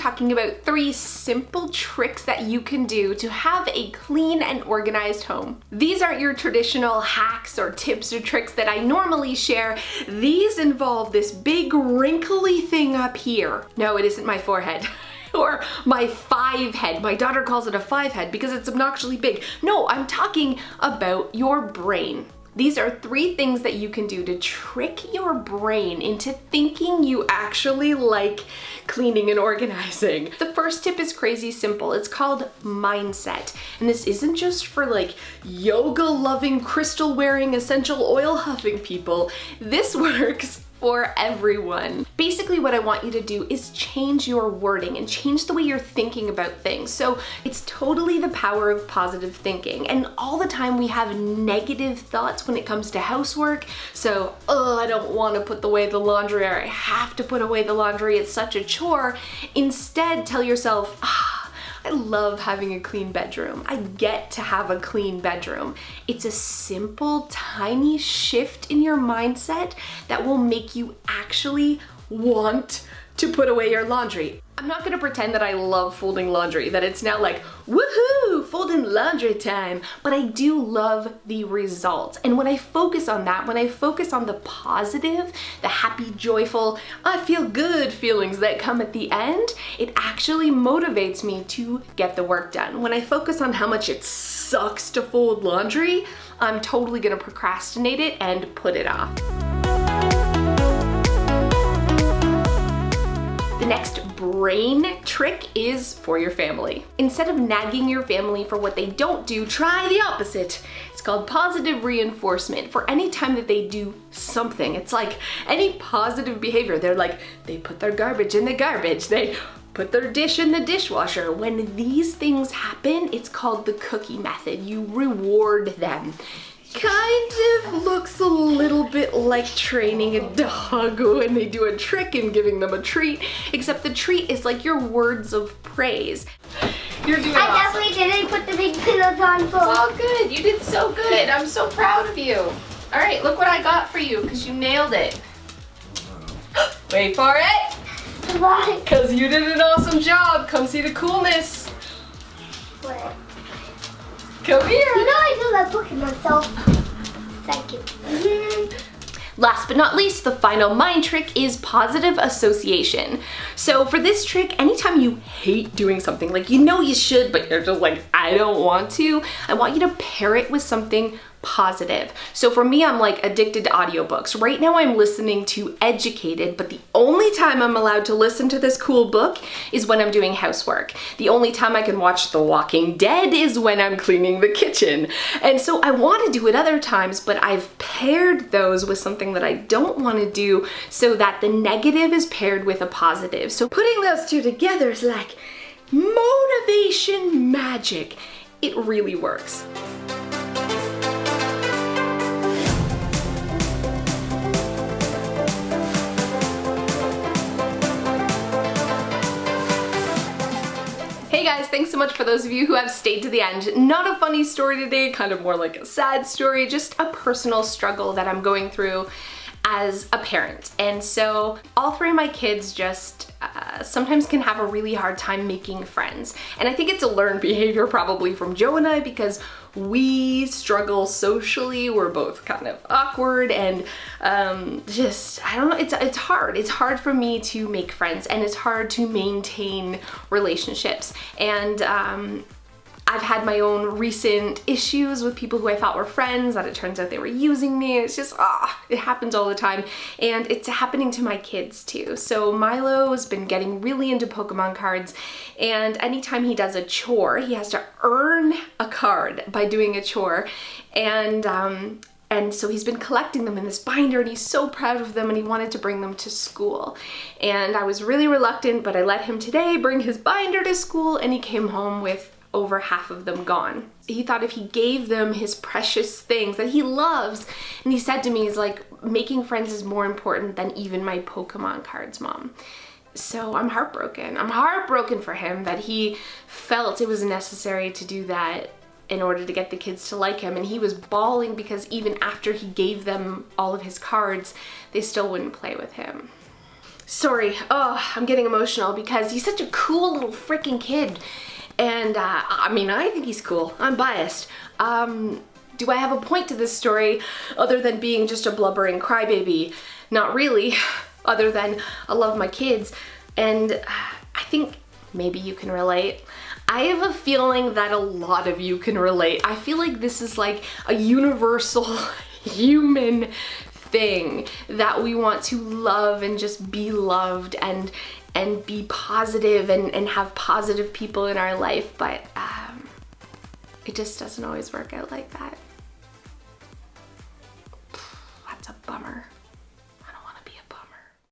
talking about 3 simple tricks that you can do to have a clean and organized home. These aren't your traditional hacks or tips or tricks that I normally share. These involve this big wrinkly thing up here. No, it isn't my forehead. Or my 5 head. My daughter calls it a 5 head because it's obnoxiously big. No, I'm talking about your brain. These are 3 things that you can do to trick your brain into thinking you actually like cleaning and organizing. The first tip is crazy simple. It's called mindset. And this isn't just for like yoga loving, crystal wearing, essential oil huffing people. This works for everyone. Basically what I want you to do is change your wording and change the way you're thinking about things. So it's totally the power of positive thinking. And all the time we have negative thoughts when it comes to housework. So, I don't want to put away the laundry, or I have to put away the laundry, it's such a chore. Instead, tell yourself, I love having a clean bedroom. I get to have a clean bedroom. It's a simple, tiny shift in your mindset that will make you actually want to put away your laundry. I'm not gonna pretend that I love folding laundry, that it's now like, woohoo, folding laundry time, but I do love the results. And when I focus on that, when I focus on the positive, the happy, joyful, I feel good feelings that come at the end, it actually motivates me to get the work done. When I focus on how much it sucks to fold laundry, I'm totally gonna procrastinate it and put it off. The next brain trick is for your family. Instead of nagging your family for what they don't do, try the opposite. It's called positive reinforcement. For any time that they do something, it's like any positive behavior. They're like, they put their garbage in the garbage. They put their dish in the dishwasher. When these things happen, it's called the cookie method. You reward them. Kind of looks a little bit like training a dog when they do a trick and giving them a treat, except the treat is like your words of praise. You're doing awesome. I definitely didn't put the big pillows on full. It's all good. You did so good. I'm so proud of you. All right, look what I got for you because you nailed it. Wait for it. Why? Because you did an awesome job. Come see the coolness. What? Come here. You know I do love Pokemon, so thank you. Last but not least, the final mind trick is positive association. So for this trick, anytime you hate doing something, like you know you should, but you're just like, I don't want to, I want you to pair it with something positive. So for me, I'm like addicted to audiobooks. Right now I'm listening to Educated, but the only time I'm allowed to listen to this cool book is when I'm doing housework. The only time I can watch The Walking Dead is when I'm cleaning the kitchen. And so I want to do it other times, but I've paired those with something that I don't want to do so that the negative is paired with a positive. So putting those two together is like motivation magic. It really works. Hey guys, thanks so much for those of you who have stayed to the end. Not a funny story today, kind of more like a sad story, just a personal struggle that I'm going through as a parent. And so all 3 of my kids just sometimes can have a really hard time making friends. And I think it's a learned behavior probably from Joe and I because we struggle socially. We're both kind of awkward and just, I don't know, it's hard. It's hard for me to make friends and it's hard to maintain relationships. And I've had my own recent issues with people who I thought were friends that it turns out they were using me. It's just, it happens all the time. And it's happening to my kids too. So Milo has been getting really into Pokemon cards, and anytime he does a chore, he has to earn a card by doing a chore. And so he's been collecting them in this binder and he's so proud of them and he wanted to bring them to school. And I was really reluctant, but I let him today bring his binder to school and he came home with over half of them gone. He thought if he gave them his precious things that he loves, and he said to me, he's like, making friends is more important than even my Pokemon cards, Mom. So I'm heartbroken. I'm heartbroken for him that he felt it was necessary to do that in order to get the kids to like him. And he was bawling because even after he gave them all of his cards, they still wouldn't play with him. Sorry, oh, I'm getting emotional because he's such a cool little freaking kid. And I mean, I think he's cool. I'm biased. Do I have a point to this story other than being just a blubbering crybaby? Not really, other than I love my kids. And I think maybe you can relate. I have a feeling that a lot of you can relate. I feel like this is like a universal human thing that we want to love and just be loved and be positive and have positive people in our life, but it just doesn't always work out like that.